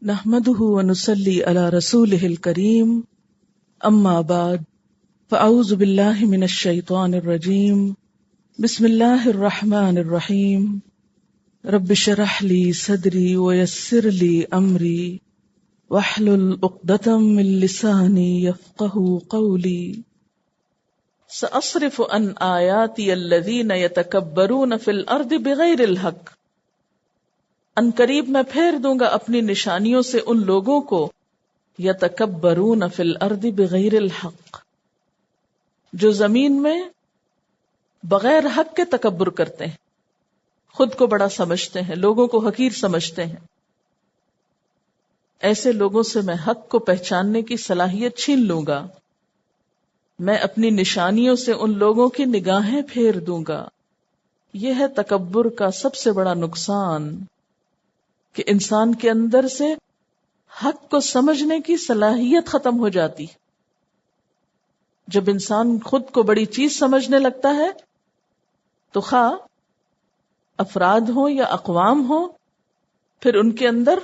نحمده ونصلي على رسوله الكريم اما بعد فاعوذ بالله من الشيطان الرجيم بسم الله الرحمن الرحيم رب اشرح لي صدري ويسر لي امري واحلل عقدة من لساني يفقهوا قولي سأصرف عن آياتي الذين يتكبرون في الارض بغير الحق ان قریب میں پھیر دوں گا اپنی نشانیوں سے ان لوگوں کو یتکبرون فی الارض بغیر الحق جو زمین میں بغیر حق کے تکبر کرتے ہیں، خود کو بڑا سمجھتے ہیں، لوگوں کو حقیر سمجھتے ہیں. ایسے لوگوں سے میں حق کو پہچاننے کی صلاحیت چھین لوں گا. میں اپنی نشانیوں سے ان لوگوں کی نگاہیں پھیر دوں گا. یہ ہے تکبر کا سب سے بڑا نقصان کہ انسان کے اندر سے حق کو سمجھنے کی صلاحیت ختم ہو جاتی. جب انسان خود کو بڑی چیز سمجھنے لگتا ہے تو خواہ افراد ہوں یا اقوام ہوں، پھر ان کے اندر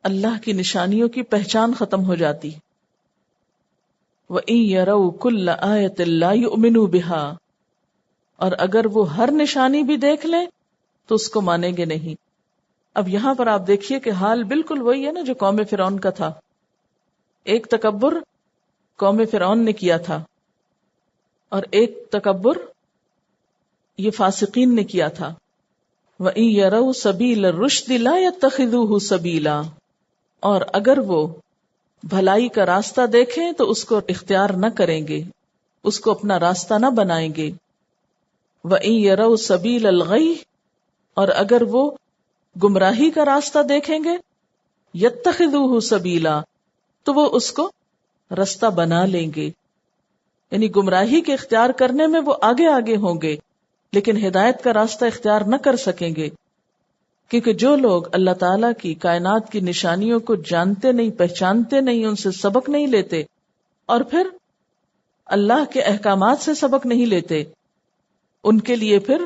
اللہ کی نشانیوں کی پہچان ختم ہو جاتی. وَإِن يَرَوْا كُلَّ آيَةٍ لَا يُؤْمِنُوا بِهَا، اور اگر وہ ہر نشانی بھی دیکھ لیں تو اس کو مانیں گے نہیں. اب یہاں پر آپ دیکھیے کہ حال بالکل وہی ہے نا جو قوم فرعون کا تھا. ایک تکبر قوم فرعون نے کیا تھا اور ایک تکبر یہ فاسقین نے کیا تھا. وَإِن يَرَوْا سَبِيلَ الرُّشْدِ لَا يَتَّخِذُوهُ سَبِيلًا، اور اگر وہ بھلائی کا راستہ دیکھیں تو اس کو اختیار نہ کریں گے، اس کو اپنا راستہ نہ بنائیں گے. وَإِن يَرَوْا سَبِيلَ الْغَيِّ، اور اگر وہ گمراہی کا راستہ دیکھیں گے یتخذوہ سبیلا، تو وہ اس کو راستہ بنا لیں گے. یعنی گمراہی کے اختیار کرنے میں وہ آگے آگے ہوں گے لیکن ہدایت کا راستہ اختیار نہ کر سکیں گے، کیونکہ جو لوگ اللہ تعالیٰ کی کائنات کی نشانیوں کو جانتے نہیں، پہچانتے نہیں، ان سے سبق نہیں لیتے اور پھر اللہ کے احکامات سے سبق نہیں لیتے، ان کے لیے پھر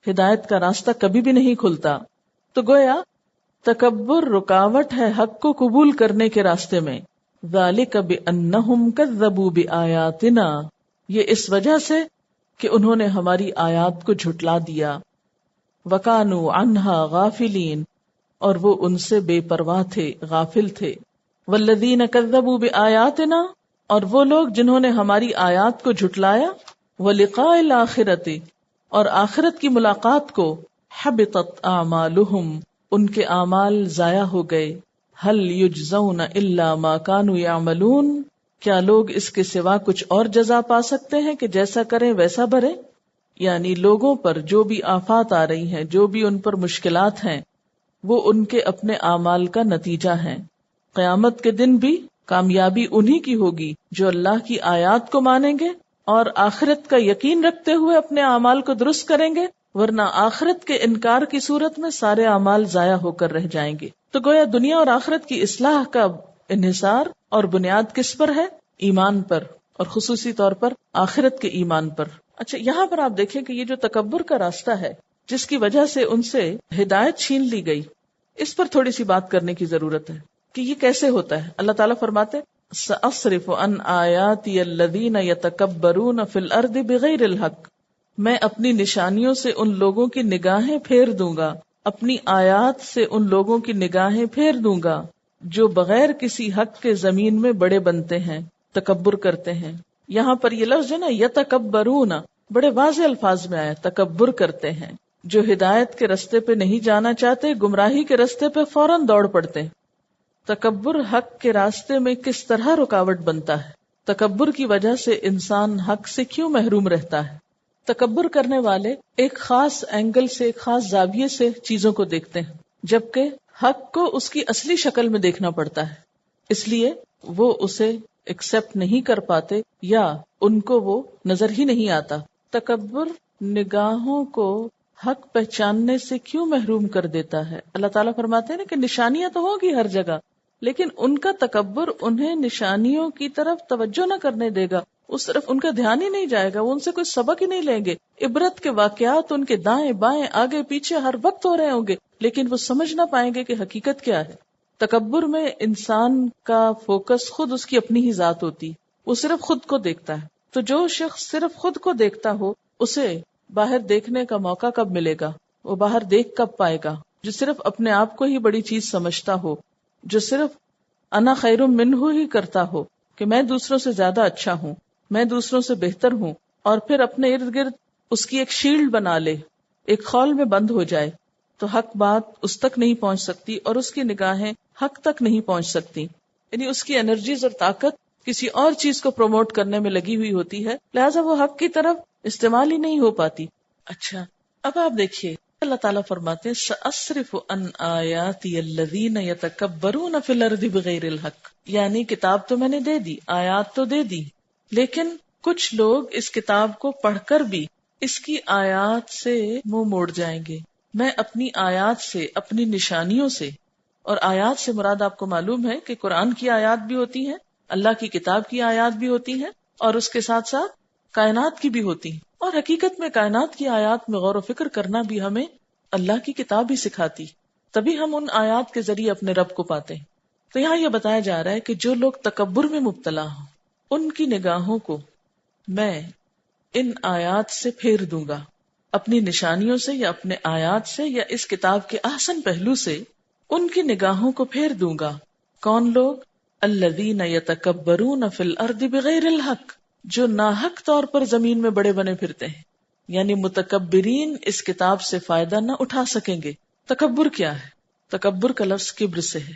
ہدایت کا راستہ کبھی بھی نہیں کھلتا. تو گویا تکبر رکاوٹ ہے حق کو قبول کرنے کے راستے میں. ذالک بانہم کذبوا بآیاتنا، یہ اس وجہ سے کہ انہوں نے ہماری آیات کو جھٹلا دیا. وکانوا عنہا غافلین، اور وہ ان سے بے پرواہ تھے، غافل تھے. والذین کذبوا بآیاتنا، اور وہ لوگ جنہوں نے ہماری آیات کو جھٹلایا. ولقاء الآخرۃ، اور آخرت کی ملاقات کو. حبطت اعمالہم، ان کے اعمال ضائع ہو گئے. هل یجزون الا ما كانوا یعملون، کیا لوگ اس کے سوا کچھ اور جزا پا سکتے ہیں کہ جیسا کریں ویسا بھریں؟ یعنی لوگوں پر جو بھی آفات آ رہی ہیں، جو بھی ان پر مشکلات ہیں، وہ ان کے اپنے اعمال کا نتیجہ ہیں. قیامت کے دن بھی کامیابی انہی کی ہوگی جو اللہ کی آیات کو مانیں گے اور آخرت کا یقین رکھتے ہوئے اپنے اعمال کو درست کریں گے، ورنہ آخرت کے انکار کی صورت میں سارے اعمال ضائع ہو کر رہ جائیں گے. تو گویا دنیا اور آخرت کی اصلاح کا انحصار اور بنیاد کس پر ہے؟ ایمان پر، اور خصوصی طور پر آخرت کے ایمان پر. اچھا، یہاں پر آپ دیکھیں کہ یہ جو تکبر کا راستہ ہے جس کی وجہ سے ان سے ہدایت چھین لی گئی، اس پر تھوڑی سی بات کرنے کی ضرورت ہے کہ یہ کیسے ہوتا ہے. اللہ تعالیٰ فرماتے سأصرف عن آیاتی الذین یتکبرون فی الارض بغیر الحق، میں اپنی نشانیوں سے ان لوگوں کی نگاہیں پھیر دوں گا، اپنی آیات سے ان لوگوں کی نگاہیں پھیر دوں گا جو بغیر کسی حق کے زمین میں بڑے بنتے ہیں، تکبر کرتے ہیں. یہاں پر یہ لفظ ہے نا یتکبرون، بڑے واضح الفاظ میں آیا، تکبر کرتے ہیں. جو ہدایت کے رستے پہ نہیں جانا چاہتے، گمراہی کے رستے پہ فوراً دوڑ پڑتے ہیں. تکبر حق کے راستے میں کس طرح رکاوٹ بنتا ہے؟ تکبر کی وجہ سے انسان حق سے کیوں محروم رہتا ہے؟ تکبر کرنے والے ایک خاص اینگل سے، ایک خاص زاویے سے چیزوں کو دیکھتے ہیں، جبکہ حق کو اس کی اصلی شکل میں دیکھنا پڑتا ہے. اس لیے وہ اسے ایکسپٹ نہیں کر پاتے یا ان کو وہ نظر ہی نہیں آتا. تکبر نگاہوں کو حق پہچاننے سے کیوں محروم کر دیتا ہے؟ اللہ تعالیٰ فرماتے ہیں نا کہ نشانیاں تو ہوگی ہر جگہ، لیکن ان کا تکبر انہیں نشانیوں کی طرف توجہ نہ کرنے دے گا. اس طرف ان کا دھیان ہی نہیں جائے گا، وہ ان سے کوئی سبق ہی نہیں لیں گے. عبرت کے واقعات ان کے دائیں بائیں آگے پیچھے ہر وقت ہو رہے ہوں گے، لیکن وہ سمجھ نہ پائیں گے کہ حقیقت کیا ہے. تکبر میں انسان کا فوکس خود اس کی اپنی ہی ذات ہوتی، وہ صرف خود کو دیکھتا ہے. تو جو شخص صرف خود کو دیکھتا ہو اسے باہر دیکھنے کا موقع کب ملے گا؟ وہ باہر دیکھ کب پائے گا؟ جو صرف اپنے آپ کو ہی بڑی چیز سمجھتا ہو، جو صرف انا خیر منہ ہی کرتا ہو کہ میں دوسروں سے زیادہ اچھا ہوں، میں دوسروں سے بہتر ہوں، اور پھر اپنے ارد گرد اس کی ایک شیلڈ بنا لے، ایک خول میں بند ہو جائے، تو حق بات اس تک نہیں پہنچ سکتی اور اس کی نگاہیں حق تک نہیں پہنچ سکتی. یعنی اس کی انرجیز اور طاقت کسی اور چیز کو پروموٹ کرنے میں لگی ہوئی ہوتی ہے، لہٰذا وہ حق کی طرف استعمال ہی نہیں ہو پاتی. اچھا، اب آپ دیکھیے اللہ تعالیٰ فرماتے ہیں سأصرف عن آیاتی الذین یتکبرون فی الارض بغیر الحق، یعنی کتاب تو میں نے دے دی، آیات تو دے دی، لیکن کچھ لوگ اس کتاب کو پڑھ کر بھی اس کی آیات سے منہ موڑ جائیں گے. میں اپنی آیات سے، اپنی نشانیوں سے، اور آیات سے مراد آپ کو معلوم ہے کہ قرآن کی آیات بھی ہوتی ہیں، اللہ کی کتاب کی آیات بھی ہوتی ہیں، اور اس کے ساتھ ساتھ کائنات کی بھی ہوتی ہیں. اور حقیقت میں کائنات کی آیات میں غور و فکر کرنا بھی ہمیں اللہ کی کتاب ہی سکھاتی، تبھی ہم ان آیات کے ذریعے اپنے رب کو پاتے ہیں. تو یہاں یہ بتایا جا رہا ہے کہ جو لوگ تکبر میں مبتلا ہوں ان کی نگاہوں کو میں ان آیات سے پھیر دوں گا، اپنی نشانیوں سے یا اپنے آیات سے یا اس کتاب کے احسن پہلو سے ان کی نگاہوں کو پھیر دوں گا. کون لوگ؟ الذین یتکبرون فی الارض بغیر الحق، جو ناحق طور پر زمین میں بڑے بنے پھرتے ہیں، یعنی متکبرین اس کتاب سے فائدہ نہ اٹھا سکیں گے. تکبر کیا ہے؟ تکبر کا لفظ کبر سے ہے،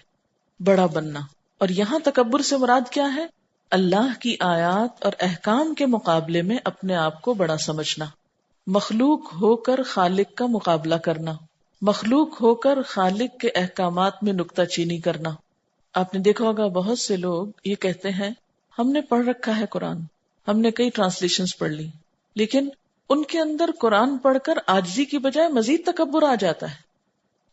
بڑا بننا، اور یہاں تکبر سے مراد کیا ہے؟ اللہ کی آیات اور احکام کے مقابلے میں اپنے آپ کو بڑا سمجھنا، مخلوق ہو کر خالق کا مقابلہ کرنا، مخلوق ہو کر خالق کے احکامات میں نکتہ چینی کرنا. آپ نے دیکھا ہوگا بہت سے لوگ یہ کہتے ہیں ہم نے پڑھ رکھا ہے قرآن، ہم نے کئی ٹرانسلیشنز پڑھ لی، لیکن ان کے اندر قرآن پڑھ کر عاجزی کی بجائے مزید تکبر آ جاتا ہے.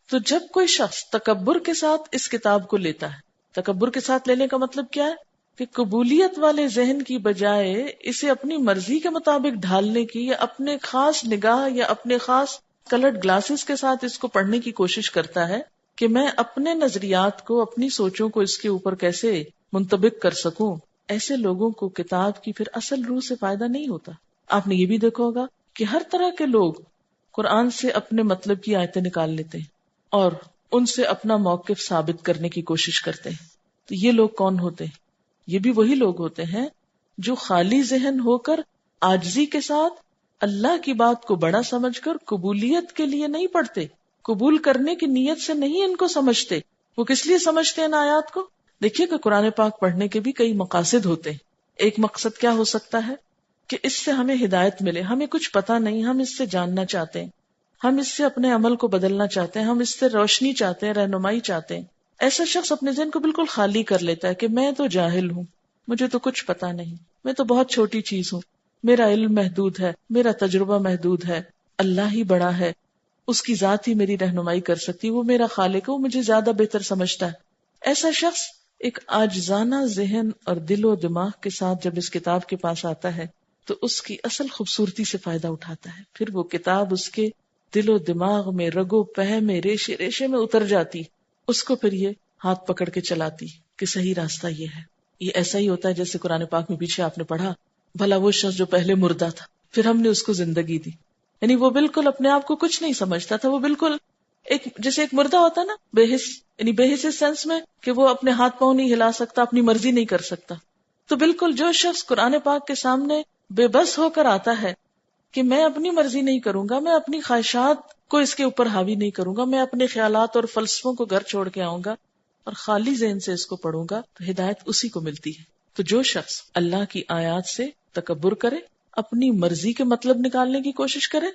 تو جب کوئی شخص تکبر کے ساتھ اس کتاب کو لیتا ہے، تکبر کے ساتھ لینے کا مطلب کیا ہے؟ کہ قبولیت والے ذہن کی بجائے اسے اپنی مرضی کے مطابق ڈھالنے کی، یا اپنے خاص نگاہ یا اپنے خاص کلرڈ گلاسز کے ساتھ اس کو پڑھنے کی کوشش کرتا ہے کہ میں اپنے نظریات کو، اپنی سوچوں کو اس کے اوپر کیسے منطبق کر سکوں. ایسے لوگوں کو کتاب کی پھر اصل روح سے فائدہ نہیں ہوتا. آپ نے یہ بھی دیکھا ہوگا کہ ہر طرح کے لوگ قرآن سے اپنے مطلب کی آیتیں نکال لیتے ہیں اور ان سے اپنا موقف ثابت کرنے کی کوشش کرتے ہیں. تو یہ لوگ کون ہوتے ہیں؟ یہ بھی وہی لوگ ہوتے ہیں جو خالی ذہن ہو کر عاجزی کے ساتھ اللہ کی بات کو بڑا سمجھ کر قبولیت کے لیے نہیں پڑھتے، قبول کرنے کی نیت سے نہیں ان کو سمجھتے. وہ کس لیے سمجھتے ہیں ان آیات کو؟ دیکھیے کہ قرآن پاک پڑھنے کے بھی کئی مقاصد ہوتے ہیں. ایک مقصد کیا ہو سکتا ہے کہ اس سے ہمیں ہدایت ملے، ہمیں کچھ پتا نہیں، ہم اس سے جاننا چاہتے ہیں، ہم اس سے اپنے عمل کو بدلنا چاہتے ہیں، ہم اس سے روشنی چاہتے ہیں، رہنمائی چاہتے ہیں. ایسا شخص اپنے ذہن کو بالکل خالی کر لیتا ہے کہ میں تو جاہل ہوں، مجھے تو کچھ پتا نہیں، میں تو بہت چھوٹی چیز ہوں، میرا علم محدود ہے، میرا تجربہ محدود ہے، اللہ ہی بڑا ہے، اس کی ذات ہی میری رہنمائی کر سکتی، وہ میرا خالق ہے، وہ مجھے زیادہ بہتر سمجھتا ہے. ایسا شخص ایک عاجزانہ ذہن اور دل و دماغ کے ساتھ جب اس کتاب کے پاس آتا ہے تو اس کی اصل خوبصورتی سے فائدہ اٹھاتا ہے. پھر وہ کتاب اس کے دل و دماغ میں، رگ و پہ میں، ریشے ریشے میں اتر جاتی، اس کو پھر یہ ہاتھ پکڑ کے چلاتی کہ صحیح راستہ یہ ہے. یہ ایسا ہی ہوتا ہے جیسے قرآن پاک میں پیچھے آپ نے پڑھا، بھلا وہ شخص جو پہلے مردہ تھا پھر ہم نے اس کو زندگی دی. یعنی وہ بالکل اپنے آپ کو کچھ نہیں سمجھتا تھا، وہ بالکل ایک جیسے ایک مردہ ہوتا نا، بے حس، یعنی بے حس اس سینس میں کہ وہ اپنے ہاتھ پاؤں نہیں ہلا سکتا، اپنی مرضی نہیں کر سکتا. تو بالکل جو شخص قرآن پاک کے سامنے بے بس ہو کر آتا ہے کہ میں اپنی مرضی نہیں کروں گا، میں اپنی خواہشات کو اس کے اوپر حاوی نہیں کروں گا، میں اپنے خیالات اور فلسفوں کو گھر چھوڑ کے آؤں گا اور خالی ذہن سے اس کو پڑھوں گا، تو ہدایت اسی کو ملتی ہے. تو جو شخص اللہ کی آیات سے تکبر کرے، اپنی مرضی کے مطلب نکالنے کی کوشش کرے،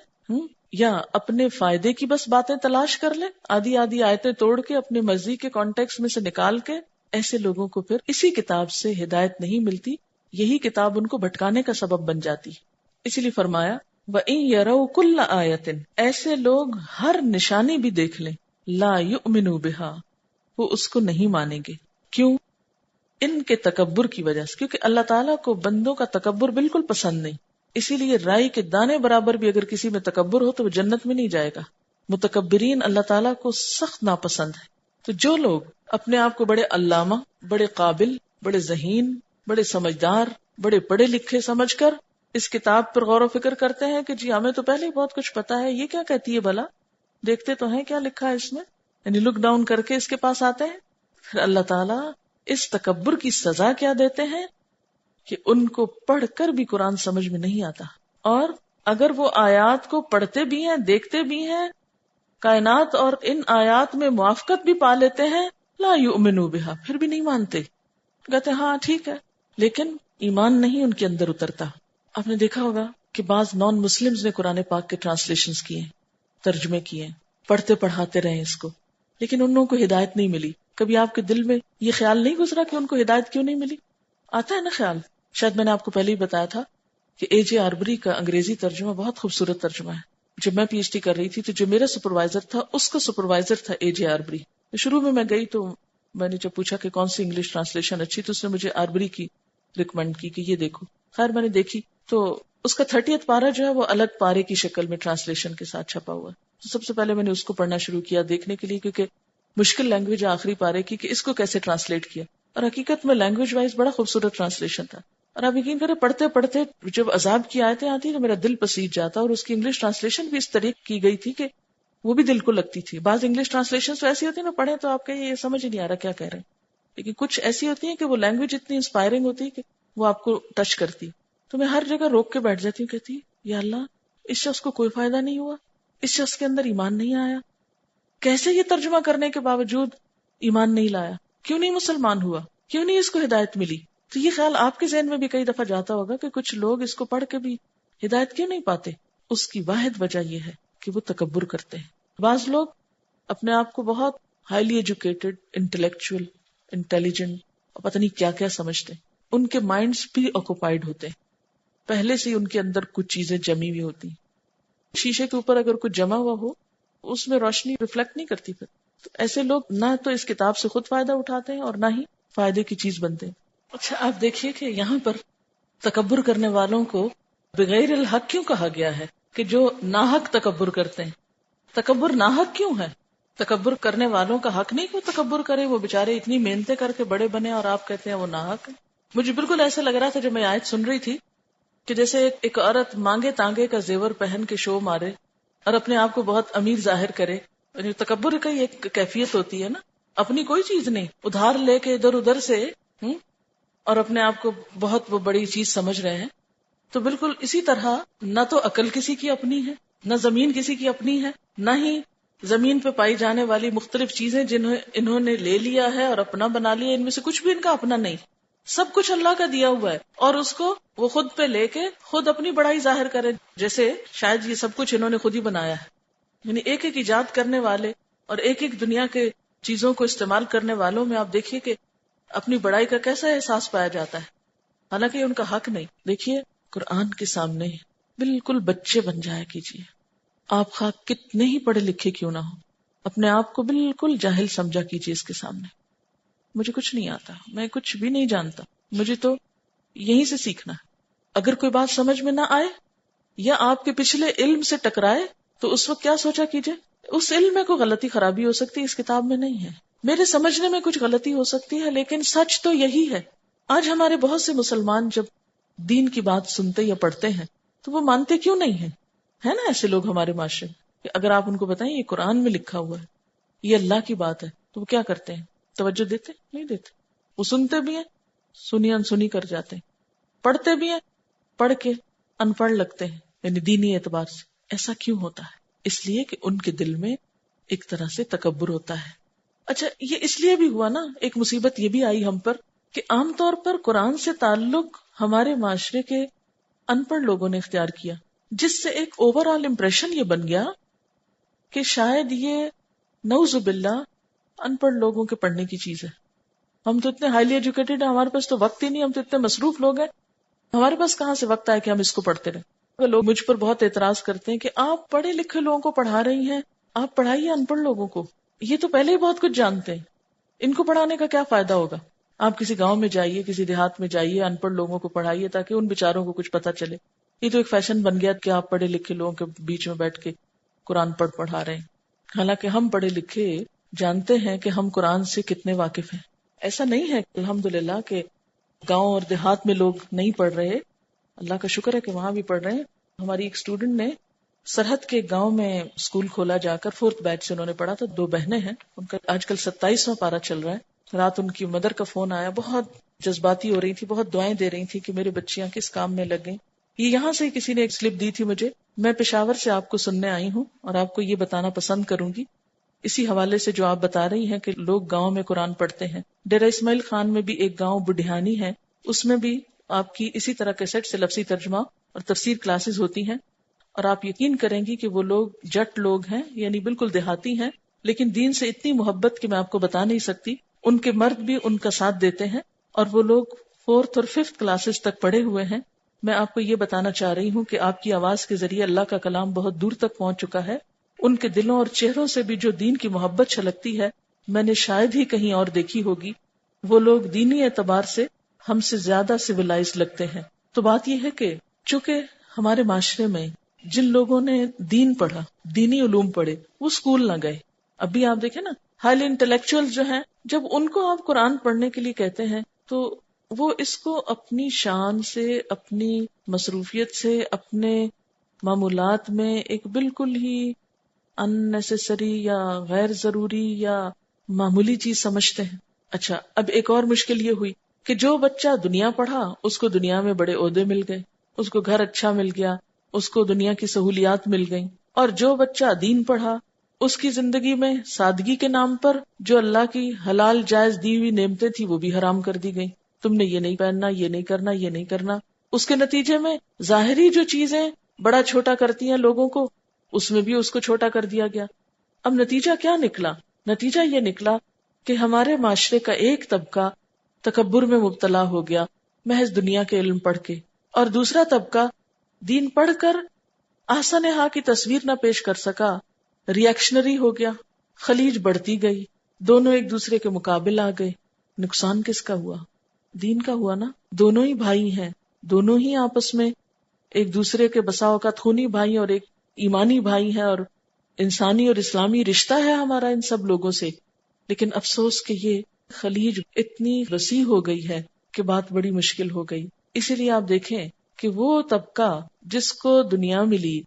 یا اپنے فائدے کی بس باتیں تلاش کر لے، آدھی آدھی آیتیں توڑ کے اپنی مرضی کے کانٹیکس میں سے نکال کے، ایسے لوگوں کو پھر اسی کتاب سے ہدایت نہیں ملتی، یہی کتاب ان کو بھٹکانے کا سبب بن جاتی. اسی لیے فرمایا وَإِن يَرَوْا كُلَّ آیَةٍ، ایسے لوگ ہر نشانی بھی دیکھ لیں، لا يُؤْمِنُوا بِهَا، وہ اس کو نہیں مانیں گے. کیوں؟ ان کے تکبر کی وجہ سے، کیونکہ اللہ تعالیٰ کو بندوں کا تکبر بالکل پسند نہیں. اسی لیے رائی کے دانے برابر بھی اگر کسی میں تکبر ہو تو وہ جنت میں نہیں جائے گا. متکبرین اللہ تعالیٰ کو سخت ناپسند ہے. تو جو لوگ اپنے آپ کو بڑے علامہ، بڑے قابل، بڑے ذہین، بڑے سمجھدار، بڑے پڑھے لکھے سمجھ کر اس کتاب پر غور و فکر کرتے ہیں کہ جی ہمیں تو پہلے ہی بہت کچھ پتا ہے، یہ کیا کہتی ہے بھلا، دیکھتے تو ہیں کیا لکھا ہے اس میں، یعنی لک ڈاؤن کر کے اس کے پاس آتے ہیں، پھر اللہ تعالیٰ اس تکبر کی سزا کیا دیتے ہیں کہ ان کو پڑھ کر بھی قرآن سمجھ میں نہیں آتا، اور اگر وہ آیات کو پڑھتے بھی ہیں، دیکھتے بھی ہیں، کائنات اور ان آیات میں موافقت بھی پا لیتے ہیں، لا یؤمنوا بہا، پھر بھی نہیں مانتے، کہتے ہیں ہاں ٹھیک ہے، لیکن ایمان نہیں ان کے اندر اترتا۔ آپ نے دیکھا ہوگا کہ بعض نان مسلمز نے قرآن پاک کے ٹرانسلیشنز کیے، ترجمے کیے، پڑھتے پڑھاتے رہے اس کو، لیکن ان لوگوں کو ہدایت نہیں ملی۔ کبھی آپ کے دل میں یہ خیال نہیں گزرا کہ ان کو ہدایت کیوں نہیں ملی؟ آتا ہے نا خیال، شاید میں نے آپ کو پہلے ہی بتایا تھا کہ اے جے آربری کا انگریزی ترجمہ بہت خوبصورت ترجمہ ہے۔ جب میں پی ایچ ڈی کر رہی تھی تو جو میرا سپروائزر تھا اس کا سپروائزر تھا اے جے آربری۔ شروع میں گئی تو میں نے جب پوچھا کہ کون سی انگلش ٹرانسلیشن اچھی، تو اس نے مجھے آربری کی ریکمینڈ کی کہ یہ دیکھو۔ خیر میں نے دیکھی تو اس کا 30th پارہ جو ہے وہ الگ پارے کی شکل میں ٹرانسلیشن کے ساتھ چھپا ہوا ہے۔ تو سب سے پہلے میں نے اس کو پڑھنا شروع کیا دیکھنے کے لیے، کیونکہ مشکل لینگویج آخری پارے کی کہ اس کو کیسے ٹرانسلیٹ کیا، اور حقیقت میں لینگویج وائز بڑا خوبصورت ٹرانسلیشن تھا۔ اور آپ یقین کریں پڑھتے پڑھتے جب عذاب کی آیتیں آتی تو میرا دل پسیج جاتا، اور اس کی انگلش ٹرانسلیشن بھی اس طریقے کی گئی تھی کہ وہ بھی دل کو لگتی تھی۔ بعض انگلش ٹرانسلیشن تو ایسی ہوتی ہے نا، پڑھیں تو آپ کہیں یہ سمجھ ہی نہیں آ رہا کیا کہہ رہے ہیں، لیکن کچھ ایسی ہوتی ہیں کہ وہ لینگویج اتنی انسپائرنگ ہوتی ہے کہ وہ آپ کو ٹچ کرتی، تو میں ہر جگہ روک کے بیٹھ جاتی ہوں، کہتی یا اللہ اس شخص کو کوئی فائدہ نہیں ہوا، اس شخص کے اندر ایمان نہیں آیا، کیسے یہ ترجمہ کرنے کے باوجود ایمان نہیں لایا، کیوں نہیں مسلمان ہوا، کیوں نہیں اس کو ہدایت ملی؟ تو یہ خیال آپ کے ذہن میں بھی کئی دفعہ جاتا ہوگا کہ کچھ لوگ اس کو پڑھ کے بھی ہدایت کیوں نہیں پاتے۔ اس کی واحد وجہ یہ ہے کہ وہ تکبر کرتے ہیں۔ بعض لوگ اپنے آپ کو بہت ہائیلی ایجوکیٹڈ، انٹلیکچوئل، انٹیلیجنٹ اور پتہ نہیں کیا کیا سمجھتے ہیں، ان کے مائنڈز بھی آکوپائڈ ہوتے ہیں، پہلے سے ان کے اندر کچھ چیزیں جمی ہوئی ہوتی ہیں۔ شیشے کے اوپر اگر کچھ جمع ہوا ہو اس میں روشنی ریفلیکٹ نہیں کرتی، پھر تو ایسے لوگ نہ تو اس کتاب سے خود فائدہ اٹھاتے ہیں اور نہ ہی فائدے کی چیز بنتے ہیں۔ اچھا آپ دیکھیے کہ یہاں پر تکبر کرنے والوں کو بغیر الحق کیوں کہا گیا ہے، کہ جو ناحق تکبر کرتے ہیں۔ تکبر ناحق کیوں ہے؟ تکبر کرنے والوں کا حق نہیں کہ وہ تکبر کرے، وہ بےچارے اتنی محنتیں کر کے بڑے بنے اور آپ کہتے ہیں وہ ناحق ہے۔ مجھے بالکل ایسا لگ رہا تھا جب میں آیت سن رہی تھی کہ جیسے ایک عورت مانگے تانگے کا زیور پہن کے شو مارے اور اپنے آپ کو بہت امیر ظاہر کرے۔ تکبر کا ایک کیفیت ہوتی ہے نا، اپنی کوئی چیز نہیں، ادھار لے کے ادھر ادھر سے اور اپنے آپ کو بہت وہ بڑی چیز سمجھ رہے ہیں۔ تو بالکل اسی طرح نہ تو عقل کسی کی اپنی ہے، نہ زمین کسی کی اپنی ہے، نہ ہی زمین پہ پائی جانے والی مختلف چیزیں جنہیں انہوں نے لے لیا ہے اور اپنا بنا لیا، ان میں سے کچھ بھی ان کا اپنا نہیں، سب کچھ اللہ کا دیا ہوا ہے، اور اس کو وہ خود پہ لے کے خود اپنی بڑائی ظاہر کرے، جیسے شاید یہ سب کچھ انہوں نے خود ہی بنایا ہے۔ یعنی ایک ایک ایجاد کرنے والے اور ایک ایک دنیا کے چیزوں کو استعمال کرنے والوں میں آپ دیکھیے کہ اپنی بڑائی کا کیسا احساس پایا جاتا ہے، حالانکہ ان کا حق نہیں۔ دیکھیے قرآن کے سامنے بالکل بچے بن جایا کیجیے، آپ خواہ کتنے ہی پڑھے لکھے کیوں نہ ہو، اپنے آپ کو بالکل جاہل سمجھا کیجیے اس کے سامنے۔ مجھے کچھ نہیں آتا، میں کچھ بھی نہیں جانتا، مجھے تو یہیں سے سیکھنا ہے۔ اگر کوئی بات سمجھ میں نہ آئے یا آپ کے پچھلے علم سے ٹکرائے تو اس وقت کیا سوچا کیجیے، اس علم میں کوئی غلطی خرابی ہو سکتی ہے، اس کتاب میں نہیں ہے، میرے سمجھنے میں کچھ غلطی ہو سکتی ہے، لیکن سچ تو یہی ہے۔ آج ہمارے بہت سے مسلمان جب دین کی بات سنتے یا پڑھتے ہیں تو وہ مانتے کیوں نہیں ہیں؟ ہے نا ایسے لوگ ہمارے معاشرے میں کہ اگر آپ ان کو بتائیں یہ قرآن میں لکھا ہوا ہے، یہ اللہ کی بات ہے، تو وہ کیا کرتے ہیں؟ توجہ دیتے نہیں دیتے، وہ سنتے بھی ہیں، سنی انسنی کر جاتے ہیں، پڑھتے بھی ہیں، پڑھ کے ان پڑھ لگتے ہیں، یعنی دینی اعتبار سے۔ ایسا کیوں ہوتا ہے؟ اس لیے کہ ان کے دل میں ایک طرح سے تکبر ہوتا ہے۔ اچھا یہ اس لیے بھی ہوا نا، ایک مصیبت یہ بھی آئی ہم پر کہ عام طور پر قرآن سے تعلق ہمارے معاشرے کے ان پڑھ لوگوں نے اختیار کیا، جس سے ایک اوور آل امپریشن یہ بن گیا کہ شاید یہ نعوذ باللہ ان پڑھ لوگوں کے پڑھنے کی چیز ہے۔ ہم تو اتنے ہائیلی ایجوکیٹڈ ہیں، ہمارے پاس تو وقت ہی نہیں، ہم تو اتنے مصروف لوگ ہیں، ہمارے پاس کہاں سے وقت آئے کہ ہم اس کو پڑھتے رہیں۔ لوگ مجھ پر بہت اعتراض کرتے ہیں کہ آپ پڑھے لکھے لوگوں کو پڑھا رہی ہیں، آپ پڑھائیے ان پڑھ لوگوں کو، یہ تو پہلے ہی بہت کچھ جانتے ہیں، ان کو پڑھانے کا کیا فائدہ ہوگا؟ آپ کسی گاؤں میں جائیے، کسی دیہات میں جائیے، ان پڑھ لوگوں کو پڑھائیے تاکہ ان بیچاروں کو کچھ پتہ چلے۔ یہ تو ایک فیشن بن گیا کہ آپ پڑھے لکھے لوگوں کے بیچ میں بیٹھ کے قرآن پڑھا رہے ہیں، حالانکہ ہم پڑھے لکھے جانتے ہیں کہ ہم قرآن سے کتنے واقف ہیں. ایسا نہیں ہے الحمدللہ کہ گاؤں اور دیہات میں لوگ نہیں پڑھ رہے، اللہ کا شکر ہے کہ وہاں بھی پڑھ رہے ہیں. ہماری ایک اسٹوڈنٹ نے سرحد کے گاؤں میں اسکول کھولا، جا کر 4th بیچ سے انہوں نے پڑھا تھا. 2 بہنیں ہیں، ان کا آج کل 27واں پارہ چل رہا ہے. رات ان کی مدر کا فون آیا، بہت جذباتی ہو رہی تھی، بہت دعائیں دے رہی تھی کہ میری بچیاں کس کام میں لگ گئیں. یہ یہاں سے کسی نے ایک سلپ دی تھی مجھے، میں پشاور سے آپ کو سننے آئی ہوں اور آپ کو یہ بتانا پسند کروں گی اسی حوالے سے جو آپ بتا رہی ہیں کہ لوگ گاؤں میں قرآن پڑھتے ہیں. ڈیرہ اسماعیل خان میں بھی ایک گاؤں بڈھیانی ہے، اس میں بھی آپ کی اسی طرح کیسٹ سے لفظی ترجمہ اور تفسیر کلاسز ہوتی ہیں. اور آپ یقین کریں گی کہ وہ لوگ جٹ لوگ ہیں، یعنی بالکل دیہاتی ہیں، لیکن دین سے اتنی محبت کہ میں آپ کو بتا نہیں سکتی. ان کے مرد بھی ان کا ساتھ دیتے ہیں اور وہ لوگ 4th اور 5th کلاسز تک پڑھے ہوئے ہیں. میں آپ کو یہ بتانا چاہ رہی ہوں کہ آپ کی آواز کے ذریعے اللہ کا کلام بہت دور تک پہنچ چکا ہے. ان کے دلوں اور چہروں سے بھی جو دین کی محبت چھلکتی ہے میں نے شاید ہی کہیں اور دیکھی ہوگی. وہ لوگ دینی اعتبار سے ہم سے زیادہ سویلائز لگتے ہیں. تو بات یہ ہے کہ چونکہ ہمارے معاشرے میں جن لوگوں نے دین پڑھا، دینی علوم پڑھے، وہ اسکول نہ گئے. ابھی آپ دیکھیں نا ہائیلی انٹلیکچوئل جو ہیں، جب ان کو آپ قرآن پڑھنے کے لیے کہتے ہیں تو وہ اس کو اپنی شان سے، اپنی مصروفیت سے، اپنے معمولات میں ایک بالکل ہی unnecessary یا غیر ضروری یا معمولی چیز سمجھتے ہیں. اچھا، اب ایک اور مشکل یہ ہوئی کہ جو بچہ دنیا پڑھا اس کو دنیا میں بڑے عہدے مل گئے، اس کو گھر اچھا مل گیا، اس کو دنیا کی سہولیات مل گئیں. اور جو بچہ دین پڑھا اس کی زندگی میں سادگی کے نام پر جو اللہ کی حلال جائز دی ہوئی نعمتیں تھی وہ بھی حرام کر دی گئیں. تم نے یہ نہیں پہننا، یہ نہیں کرنا، یہ نہیں کرنا. اس کے نتیجے میں ظاہری جو چیزیں بڑا چھوٹا کرتی ہیں لوگوں کو، اس میں بھی اس کو چھوٹا کر دیا گیا. اب نتیجہ کیا نکلا؟ نتیجہ یہ نکلا کہ ہمارے معاشرے کا ایک طبقہ تکبر میں مبتلا ہو گیا محض دنیا کے علم پڑھ کے، اور دوسرا طبقہ دین پڑھ کر احسن ہا کی تصویر نہ پیش کر سکا، ریئیکشنری ہو گیا. خلیج بڑھتی گئی، دونوں ایک دوسرے کے مقابل آ گئے. نقصان کس کا ہوا؟ دین کا ہوا نا. دونوں ہی بھائی ہیں، دونوں ہی آپس میں ایک دوسرے کے بسا اوقات خونی بھائی اور ایک ایمانی بھائی ہیں، اور انسانی اور اسلامی رشتہ ہے ہمارا ان سب لوگوں سے. لیکن افسوس کہ یہ خلیج اتنی وسیع ہو گئی ہے کہ بات بڑی مشکل ہو گئی. اسی لیے آپ دیکھیں کہ وہ طبقہ جس کو دنیا ملی،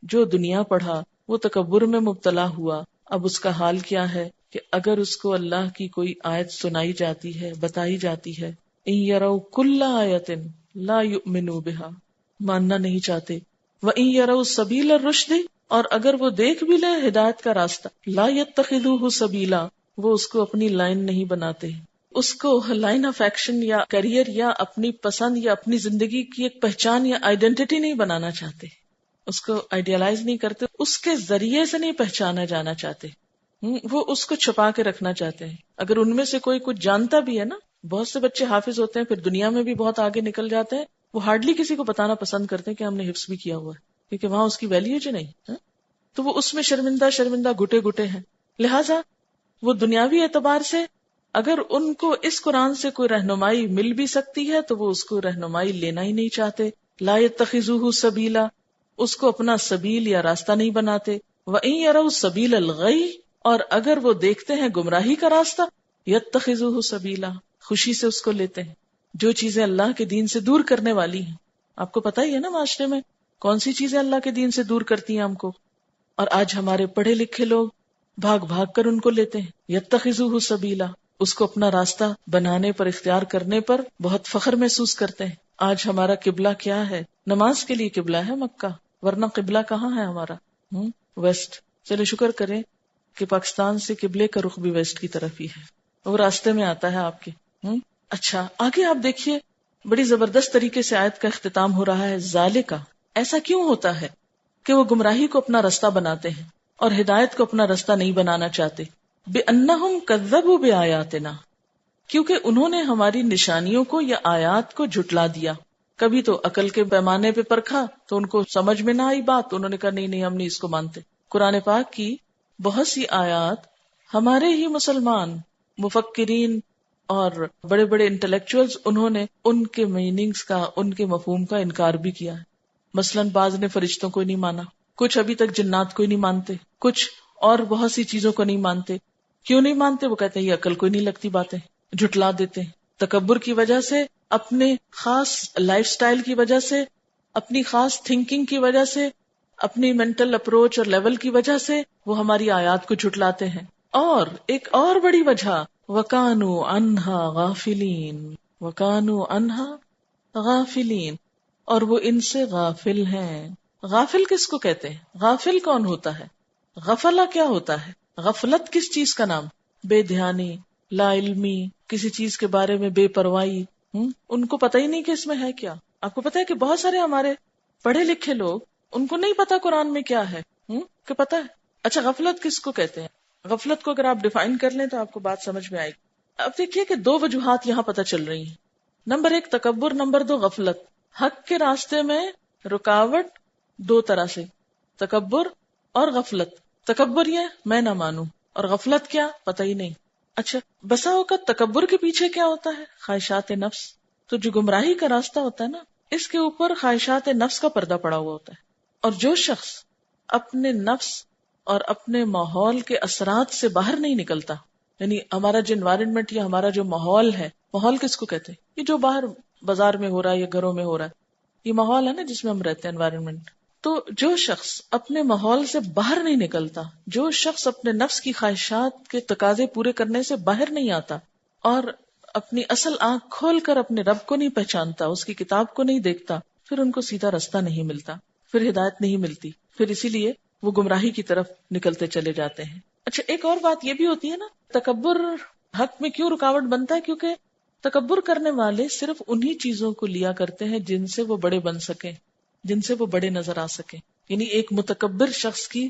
جو دنیا پڑھا، وہ تکبر میں مبتلا ہوا. اب اس کا حال کیا ہے کہ اگر اس کو اللہ کی کوئی آیت سنائی جاتی ہے، بتائی جاتی ہے، ان یروا کل آیۃ لا یؤمنوا بہا، ماننا نہیں چاہتے. وَإِن يَرَوْا سَبِيلَ الرُّشْدِ، اور اگر وہ دیکھ بھی لے ہدایت کا راستہ، لا يَتَّخِذُوهُ سَبِيلًا، وہ اس کو اپنی لائن نہیں بناتے، اس کو لائن آف ایکشن یا کیریئر یا اپنی پسند یا اپنی زندگی کی ایک پہچان یا آئیڈینٹی نہیں بنانا چاہتے، اس کو آئیڈیالائز نہیں کرتے، اس کے ذریعے سے نہیں پہچانا جانا چاہتے، وہ اس کو چھپا کے رکھنا چاہتے ہیں. اگر ان میں سے کوئی کچھ جانتا بھی ہے نا، بہت سے بچے حافظ ہوتے ہیں پھر دنیا میں بھی بہت آگے نکل جاتے ہیں، وہ ہارڈلی کسی کو بتانا پسند کرتے ہیں کہ ہم نے حفظ بھی کیا ہوا ہے، کیونکہ وہاں اس کی ویلیو جو نہیں، تو وہ اس میں شرمندہ گھٹے گھٹے ہیں. لہٰذا وہ دنیاوی اعتبار سے اگر ان کو اس قرآن سے کوئی رہنمائی مل بھی سکتی ہے تو وہ اس کو رہنمائی لینا ہی نہیں چاہتے. لا يتخذوه سبیلا، اس کو اپنا سبیل یا راستہ نہیں بناتے. وَإِن يَرَوْا سَبِيلَ الْغَيِّ، اور اگر وہ دیکھتے ہیں گمراہی کا راستہ، يَتَّخِذُوهُ سَبِيلًا، خوشی سے اس کو لیتے ہیں. جو چیزیں اللہ کے دین سے دور کرنے والی ہیں، آپ کو پتہ ہی ہے نا معاشرے میں کون سی چیزیں اللہ کے دین سے دور کرتی ہیں ہم کو، اور آج ہمارے پڑھے لکھے لوگ بھاگ بھاگ کر ان کو لیتے ہیں. يَتَّخِذُوهُ سَبِيلًا، اس کو اپنا راستہ بنانے پر، اختیار کرنے پر بہت فخر محسوس کرتے ہیں. آج ہمارا قبلہ کیا ہے؟ نماز کے لیے قبلہ ہے مکہ، ورنہ قبلہ کہاں ہے ہمارا؟ ویسٹ. چلے شکر کریں کہ پاکستان سے قبلے کا رخ بھی ویسٹ کی طرف ہی ہے، وہ راستے میں آتا ہے آپ کے. اچھا آگے آپ دیکھیے، بڑی زبردست طریقے سے آیت کا اختتام ہو رہا ہے. ذالکا، ایسا کیوں ہوتا ہے کہ وہ گمراہی کو اپنا رستہ بناتے ہیں اور ہدایت کو اپنا رستہ نہیں بنانا چاہتے؟ بِأَنَّهُمْ كَذَّبُوا بِآيَاتِنَا، کیونکہ انہوں نے ہماری نشانیوں کو یا آیات کو جھٹلا دیا. کبھی تو عقل کے پیمانے پہ پرکھا تو ان کو سمجھ میں نہ آئی بات، انہوں نے کہا نہیں ہم نہیں اس کو مانتے. قرآن پاک کی بہت سی آیات ہمارے ہی مسلمان مفکرین اور بڑے بڑے انٹلیکچوئلز انہوں نے ان کے میننگز کا، ان کے مفہوم کا انکار بھی کیا ہے. مثلاً بعض نے فرشتوں کو نہیں مانا، کچھ ابھی تک جنات کو نہیں مانتے، کچھ اور بہت سی چیزوں کو نہیں مانتے. کیوں نہیں مانتے؟ وہ کہتے ہیں یہ عقل کوئی نہیں لگتی باتیں، جھٹلا دیتے ہیں. تکبر کی وجہ سے، اپنے خاص لائف سٹائل کی وجہ سے، اپنی خاص تھنکنگ کی وجہ سے، اپنی مینٹل اپروچ اور لیول کی وجہ سے وہ ہماری آیات کو جھٹلاتے ہیں. اور ایک اور بڑی وجہ، وَكَانُوا عَنْهَا غَافِلِينَ، وَكَانُوا عَنْهَا غَافِلِينَ، اور وہ ان سے غافل ہیں. غافل کس کو کہتے ہیں؟ غافل کون ہوتا ہے؟ غفلہ کیا ہوتا ہے؟ غفلت کس چیز کا نام؟ بے دھیانی، لا علمی، کسی چیز کے بارے میں بے پرواہی. ان کو پتہ ہی نہیں کہ اس میں ہے کیا. آپ کو پتا ہے کہ بہت سارے ہمارے پڑھے لکھے لوگ، ان کو نہیں پتا قرآن میں کیا ہے. کہ پتا ہے؟ اچھا، غفلت کس کو کہتے ہیں؟ غفلت کو اگر آپ ڈیفائن کر لیں تو آپ کو بات سمجھ میں آئے گی. اب دیکھیے کہ دو وجوہات یہاں پتہ چل رہی ہیں. نمبر 1 تکبر، نمبر 2 غفلت. حق کے راستے میں رکاوٹ دو طرح سے، تکبر اور غفلت. تکبر یہ میں نہ مانوں، اور غفلت کیا؟ پتہ ہی نہیں. اچھا، بسا اوقات تکبر کے پیچھے کیا ہوتا ہے؟ خواہشات نفس. تو جو گمراہی کا راستہ ہوتا ہے نا، اس کے اوپر خواہشات نفس کا پردہ پڑا ہوا ہوتا ہے. اور جو شخص اپنے نفس اور اپنے ماحول کے اثرات سے باہر نہیں نکلتا، یعنی ہمارا جو انوائرمنٹ یا ہمارا جو ماحول ہے، ماحول کس کو کہتے ہیں؟ یہ جو باہر بازار میں ہو رہا ہے یا گھروں میں ہو رہا ہے، یہ ماحول ہے نا جس میں ہم رہتے ہیں، انوائرمنٹ. تو جو شخص اپنے ماحول سے باہر نہیں نکلتا، جو شخص اپنے نفس کی خواہشات کے تقاضے پورے کرنے سے باہر نہیں آتا، اور اپنی اصل آنکھ کھول کر اپنے رب کو نہیں پہچانتا، اس کی کتاب کو نہیں دیکھتا، پھر ان کو سیدھا رستہ نہیں ملتا، پھر ہدایت نہیں ملتی، پھر اسی لیے وہ گمراہی کی طرف نکلتے چلے جاتے ہیں. اچھا، ایک اور بات یہ بھی ہوتی ہے نا، تکبر حق میں کیوں رکاوٹ بنتا ہے؟ کیونکہ تکبر کرنے والے صرف انہی چیزوں کو لیا کرتے ہیں جن سے وہ بڑے بن سکیں، جن سے وہ بڑے نظر آ سکیں. یعنی ایک متکبر شخص کی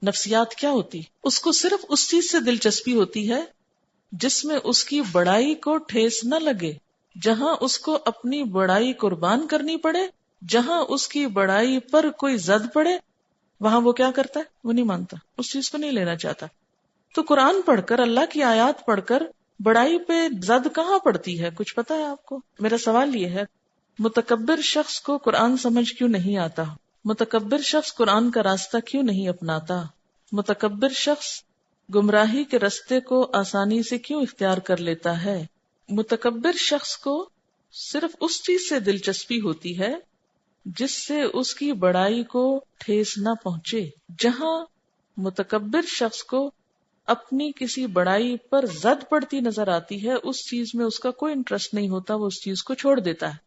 نفسیات کیا ہوتی؟ اس کو صرف اس چیز سے دلچسپی ہوتی ہے جس میں اس کی بڑائی کو ٹھیس نہ لگے، جہاں اس کو اپنی بڑائی قربان کرنی پڑے، جہاں اس کی بڑائی پر کوئی زد پڑے، وہاں وہ کیا کرتا ہے؟ وہ نہیں مانتا، اس چیز کو نہیں لینا چاہتا. تو قرآن پڑھ کر، اللہ کی آیات پڑھ کر بڑائی پہ زد کہاں پڑتی ہے؟ کچھ پتا ہے آپ کو؟ میرا سوال یہ ہے، متکبر شخص کو قرآن سمجھ کیوں نہیں آتا؟ متکبر شخص قرآن کا راستہ کیوں نہیں اپناتا؟ متکبر شخص گمراہی کے راستے کو آسانی سے کیوں اختیار کر لیتا ہے؟ متکبر شخص کو صرف اس چیز سے دلچسپی ہوتی ہے جس سے اس کی بڑائی کو ٹھیس نہ پہنچے. جہاں متکبر شخص کو اپنی کسی بڑائی پر زد پڑتی نظر آتی ہے، اس چیز میں اس کا کوئی انٹرسٹ نہیں ہوتا، وہ اس چیز کو چھوڑ دیتا ہے.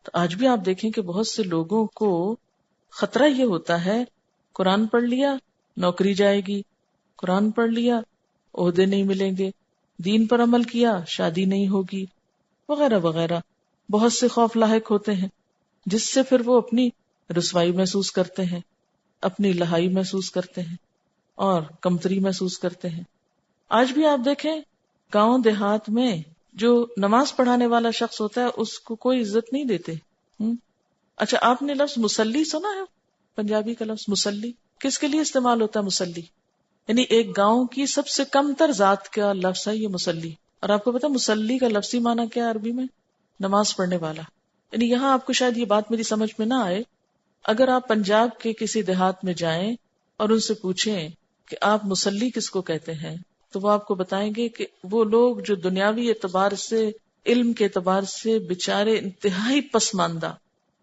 تو آج بھی آپ دیکھیں کہ بہت سے لوگوں کو خطرہ یہ ہوتا ہے، قرآن پڑھ لیا نوکری جائے گی، قرآن پڑھ لیا عہدے نہیں ملیں گے، دین پر عمل کیا شادی نہیں ہوگی، وغیرہ وغیرہ. بہت سے خوف لاحق ہوتے ہیں جس سے پھر وہ اپنی رسوائی محسوس کرتے ہیں، اپنی لہائی محسوس کرتے ہیں اور کمتری محسوس کرتے ہیں. آج بھی آپ دیکھیں گاؤں دیہات میں جو نماز پڑھانے والا شخص ہوتا ہے اس کو کوئی عزت نہیں دیتے. اچھا، آپ نے لفظ مسلی سنا ہے؟ پنجابی کا لفظ مسلی کس کے لیے استعمال ہوتا ہے؟ مسلی یعنی ایک گاؤں کی سب سے کم تر ذات کا لفظ ہے یہ مسلی. اور آپ کو پتا مسلی کا لفظی معنی کیا ہے عربی میں؟ نماز پڑھنے والا. یعنی یہاں آپ کو شاید یہ بات میری سمجھ میں نہ آئے، اگر آپ پنجاب کے کسی دیہات میں جائیں اور ان سے پوچھیں کہ آپ مسلی کس کو کہتے ہیں، تو وہ آپ کو بتائیں گے کہ وہ لوگ جو دنیاوی اعتبار سے، علم کے اعتبار سے بیچارے انتہائی پسماندہ،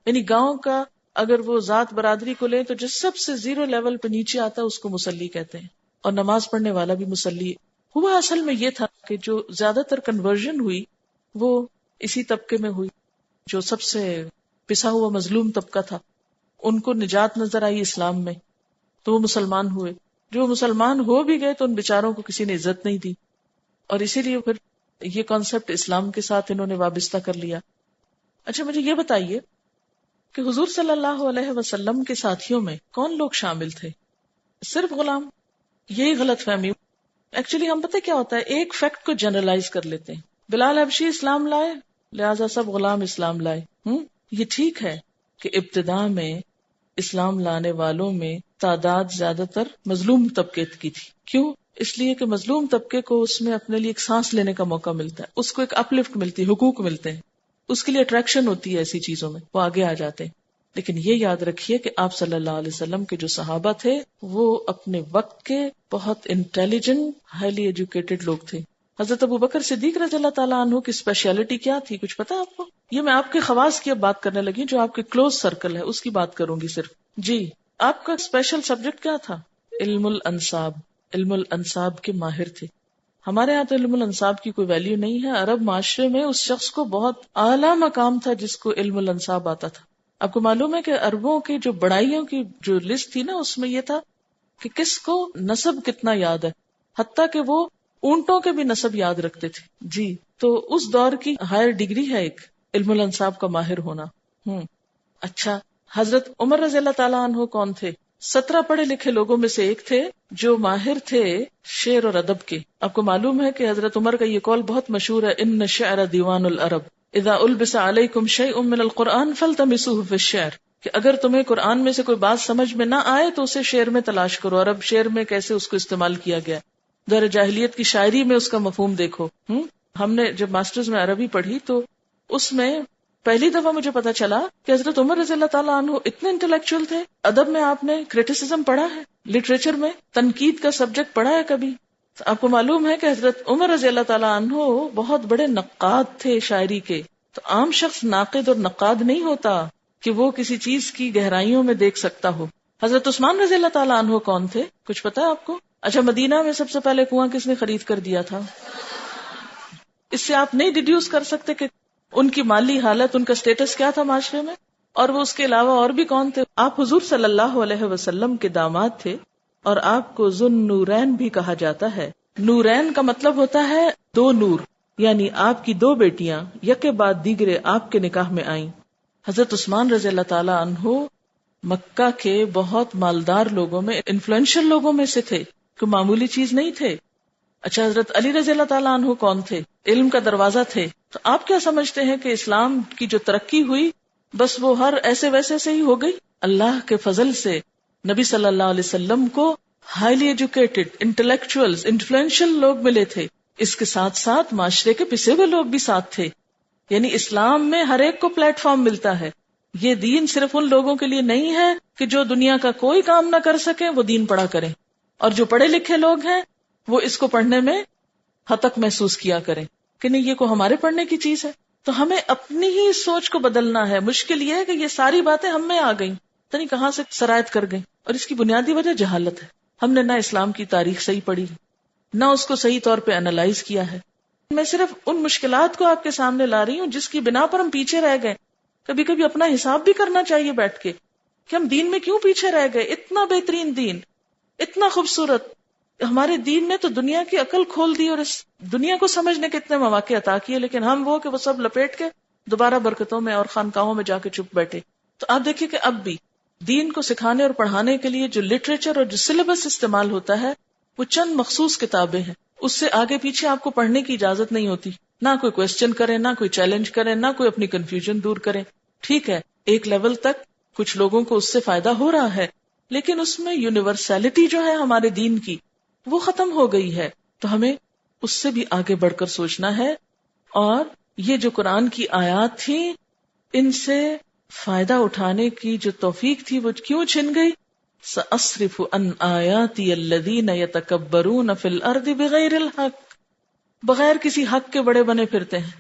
یعنی گاؤں کا اگر وہ ذات برادری کو لیں تو جو سب سے زیرو لیول پہ نیچے آتا ہے اس کو مسلی کہتے ہیں. اور نماز پڑھنے والا بھی مسلی. ہوا اصل میں یہ تھا کہ جو زیادہ تر کنورژن ہوئی وہ اسی طبقے میں ہوئی جو سب سے پسا ہوا مظلوم طبقہ تھا. ان کو نجات نظر آئی اسلام میں تو وہ مسلمان ہوئے. جو مسلمان ہو بھی گئے تو ان بیچاروں کو کسی نے عزت نہیں دی، اور اسی لیے پھر یہ کانسیپٹ اسلام کے ساتھ انہوں نے وابستہ کر لیا. اچھا، مجھے یہ بتائیے کہ حضور صلی اللہ علیہ وسلم کے ساتھیوں میں کون لوگ شامل تھے؟ صرف غلام؟ یہی غلط فہمی. ایکچولی ہم پتہ کیا ہوتا ہے، ایک فیکٹ کو جنرلائز کر لیتے ہیں. بلال حبشی اسلام لائے لہذا سب غلام اسلام لائے. یہ ٹھیک ہے کہ ابتدا میں اسلام لانے والوں میں تعداد زیادہ تر مظلوم طبقے کی تھی. کیوں؟ اس لیے کہ مظلوم طبقے کو اس میں اپنے لیے ایک سانس لینے کا موقع ملتا ہے، اس کو ایک اپلفٹ ملتی ہے، حقوق ملتے ہیں، اس کے لیے اٹریکشن ہوتی ہے ایسی چیزوں میں، وہ آگے آ جاتے ہیں. لیکن یہ یاد رکھیے کہ آپ صلی اللہ علیہ وسلم کے جو صحابہ تھے وہ اپنے وقت کے بہت انٹیلیجنٹ ہائیلی ایجوکیٹڈ لوگ تھے. حضرت ابوبکر صدیق رضی اللہ تعالیٰ عنہ کی اسپیشلٹی کیا تھی کچھ پتا آپ کو؟ یہ میں آپ کے خواص کی اب بات کرنے لگی، جو آپ کے کلوز سرکل ہے اس کی بات کروں گی صرف. جی، آپ کا اسپیشل سبجیکٹ کیا تھا؟ علم الانساب. علم الانساب کے ماہر تھے. ہمارے ہاں تو علم الانساب کی کوئی ویلیو نہیں ہے. عرب معاشرے میں اس شخص کو بہت اعلیٰ مقام تھا جس کو علم الانساب آتا تھا. آپ کو معلوم ہے کہ عربوں کی جو بڑائیوں کی جو لسٹ تھی نا، اس میں یہ تھا کہ کس کو نسب کتنا یاد ہے، حتیٰ کہ وہ اونٹوں کے بھی نسب یاد رکھتے تھے. جی، تو اس دور کی ہائر ڈگری ہے ایک علم الانساب کا ماہر ہونا. اچھا، حضرت عمر رضی اللہ تعالیٰ عنہ کون تھے؟ 17 پڑھے لکھے لوگوں میں سے ایک تھے جو ماہر تھے شعر اور ادب کے. آپ کو معلوم ہے کہ حضرت عمر کا یہ قول بہت مشہور ہے، ان الشعر دیوان العرب اذا البس علیکم شیء من القرآن فالتمسوه فی الشعر، کہ اگر تمہیں قرآن میں سے کوئی بات سمجھ میں نہ آئے تو اسے شعر میں تلاش کرو. اور اب شعر میں کیسے اس کو استعمال کیا گیا، دور جاہلیت کی شاعری میں اس کا مفہوم دیکھو. ہم نے جب ماسٹرز میں عربی پڑھی تو اس میں پہلی دفعہ مجھے پتا چلا کہ حضرت عمر رضی اللہ تعالیٰ عنہ اتنے انٹلیکچوئل تھے. ادب میں آپ نے کریٹیسزم پڑھا ہے، لٹریچر میں تنقید کا سبجیکٹ پڑھا ہے کبھی؟ تو آپ کو معلوم ہے کہ حضرت عمر رضی اللہ تعالیٰ عنہ بہت بڑے نقاد تھے شاعری کے. تو عام شخص ناقد اور نقاد نہیں ہوتا کہ وہ کسی چیز کی گہرائیوں میں دیکھ سکتا ہو. حضرت عثمان رضی اللہ تعالیٰ عنہ کون تھے کچھ پتا ہے آپ کو؟ اچھا، مدینہ میں سب سے پہلے کنواں کس نے خرید کر دیا تھا؟ اس سے آپ نہیں ڈیڈیوس کر سکتے کہ ان کی مالی حالت، ان کا سٹیٹس کیا تھا معاشرے میں؟ اور وہ اس کے علاوہ اور بھی کون تھے؟ آپ حضور صلی اللہ علیہ وسلم کے داماد تھے اور آپ کو ذو النورین بھی کہا جاتا ہے. نورین کا مطلب ہوتا ہے دو نور، یعنی آپ کی دو بیٹیاں یکے بعد دیگرے آپ کے نکاح میں آئیں. حضرت عثمان رضی اللہ تعالی عنہ مکہ کے بہت مالدار لوگوں میں، انفلوئنشل لوگوں میں سے تھے، کوئی معمولی چیز نہیں تھے. اچھا، حضرت علی رضی اللہ تعالیٰ عنہ کون تھے؟ علم کا دروازہ تھے. تو آپ کیا سمجھتے ہیں کہ اسلام کی جو ترقی ہوئی بس وہ ہر ایسے ویسے سے ہی ہو گئی؟ اللہ کے فضل سے نبی صلی اللہ علیہ وسلم کو ہائیلی ایجوکیٹڈ، انٹلیکچوئلز، انفلوئنشل لوگ ملے تھے. اس کے ساتھ ساتھ معاشرے کے پسے ہوئے لوگ بھی ساتھ تھے. یعنی اسلام میں ہر ایک کو پلیٹ فارم ملتا ہے. یہ دین صرف ان لوگوں کے لیے نہیں ہے کہ جو دنیا کا کوئی کام نہ کر سکے وہ دین پڑھا کریں، اور جو پڑھے لکھے لوگ ہیں وہ اس کو پڑھنے میں ہتک محسوس کیا کریں کہ نہیں یہ کو ہمارے پڑھنے کی چیز ہے. تو ہمیں اپنی ہی سوچ کو بدلنا ہے. مشکل یہ ہے کہ یہ ساری باتیں ہم میں آ گئیں، پتہ نہیں کہاں سے سرایت کر گئیں، اور اس کی بنیادی وجہ جہالت ہے. ہم نے نہ اسلام کی تاریخ صحیح پڑھی، نہ اس کو صحیح طور پہ انالائز کیا ہے. میں صرف ان مشکلات کو آپ کے سامنے لا رہی ہوں جس کی بنا پر ہم پیچھے رہ گئے. کبھی کبھی اپنا حساب بھی کرنا چاہیے بیٹھ کے کہ ہم دین میں کیوں پیچھے رہ گئے. اتنا بہترین دین، اتنا خوبصورت، ہمارے دین نے تو دنیا کی عقل کھول دی اور اس دنیا کو سمجھنے کے اتنے مواقع عطا کیے، لیکن ہم وہ کہ وہ سب لپیٹ کے دوبارہ برکتوں میں اور خانقاہوں میں جا کے چپ بیٹھے. تو آپ دیکھیے کہ اب بھی دین کو سکھانے اور پڑھانے کے لیے جو لٹریچر اور جو سلیبس استعمال ہوتا ہے وہ چند مخصوص کتابیں ہیں. اس سے آگے پیچھے آپ کو پڑھنے کی اجازت نہیں ہوتی. نہ کوئی کوشچن کرے، نہ کوئی چیلنج کرے، نہ کوئی اپنی کنفیوژن دور کرے. ٹھیک ہے، ایک لیول تک کچھ لوگوں کو اس سے فائدہ ہو رہا ہے، لیکن اس میں یونیورسلٹی جو ہے ہمارے دین کی وہ ختم ہو گئی ہے. تو ہمیں اس سے بھی آگے بڑھ کر سوچنا ہے. اور یہ جو قرآن کی آیات تھی ان سے فائدہ اٹھانے کی جو توفیق تھی وہ کیوں چھن گئی؟ سأصرف عن آیاتی الذین یتکبرون فی الارض بغیر الحق، بغیر کسی حق کے بڑے بنے پھرتے ہیں.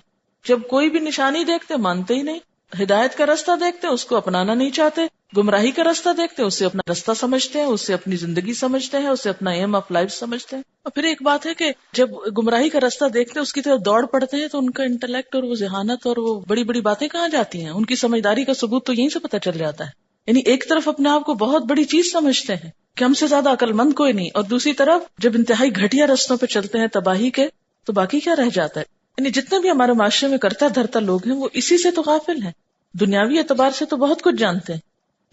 جب کوئی بھی نشانی دیکھتے مانتے ہی نہیں، ہدایت کا رستہ دیکھتے اس کو اپنانا نہیں چاہتے، گمراہی کا رستہ دیکھتے اسے اپنا رستہ سمجھتے ہیں، اسے اپنی زندگی سمجھتے ہیں، اسے اپنا ایم آف لائف سمجھتے ہیں. اور پھر ایک بات ہے کہ جب گمراہی کا رستہ دیکھتے ہیں اس کی طرف دوڑ پڑتے ہیں تو ان کا انٹلیکٹ اور وہ ذہانت اور وہ بڑی بڑی باتیں کہاں جاتی ہیں؟ ان کی سمجھداری کا ثبوت تو یہیں سے پتہ چل جاتا ہے. یعنی ایک طرف اپنے آپ کو بہت بڑی چیز سمجھتے ہیں کہ ہم سے زیادہ عقل مند کوئی نہیں، اور دوسری طرف جب انتہائی گھٹیا رستوں پہ چلتے ہیں تباہی کے تو باقی کیا رہ جاتا ہے؟ یعنی جتنے بھی ہمارے معاشرے میں کرتا دھرتا لوگ ہیں وہ اسی سے تو غافل ہیں. دنیاوی اعتبار سے تو بہت کچھ جانتے ہیں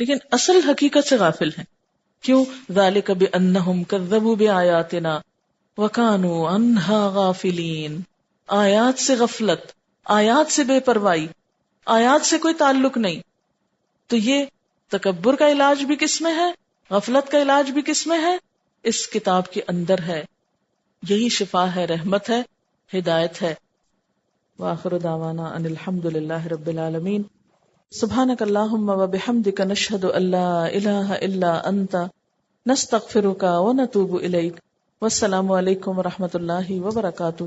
لیکن اصل حقیقت سے غافل ہیں. کیوں؟ ذالک بانہم کذبوا بآیاتنا وکانوا عنہا غافلین. آیات سے غفلت، آیات سے بے پرواہی، آیات سے کوئی تعلق نہیں. تو یہ تکبر کا علاج بھی کس میں ہے؟ غفلت کا علاج بھی کس میں ہے؟ اس کتاب کے اندر ہے. یہی شفا ہے، رحمت ہے، ہدایت ہے. وآخر دعوانا ان الحمد للہ رب العالمین. سبحانک اللہم و بحمدک نشہد ان لا الہ الا انت نستغفرک و نتوب الیک. والسلام علیکم و رحمۃ اللہ وبرکاتہ.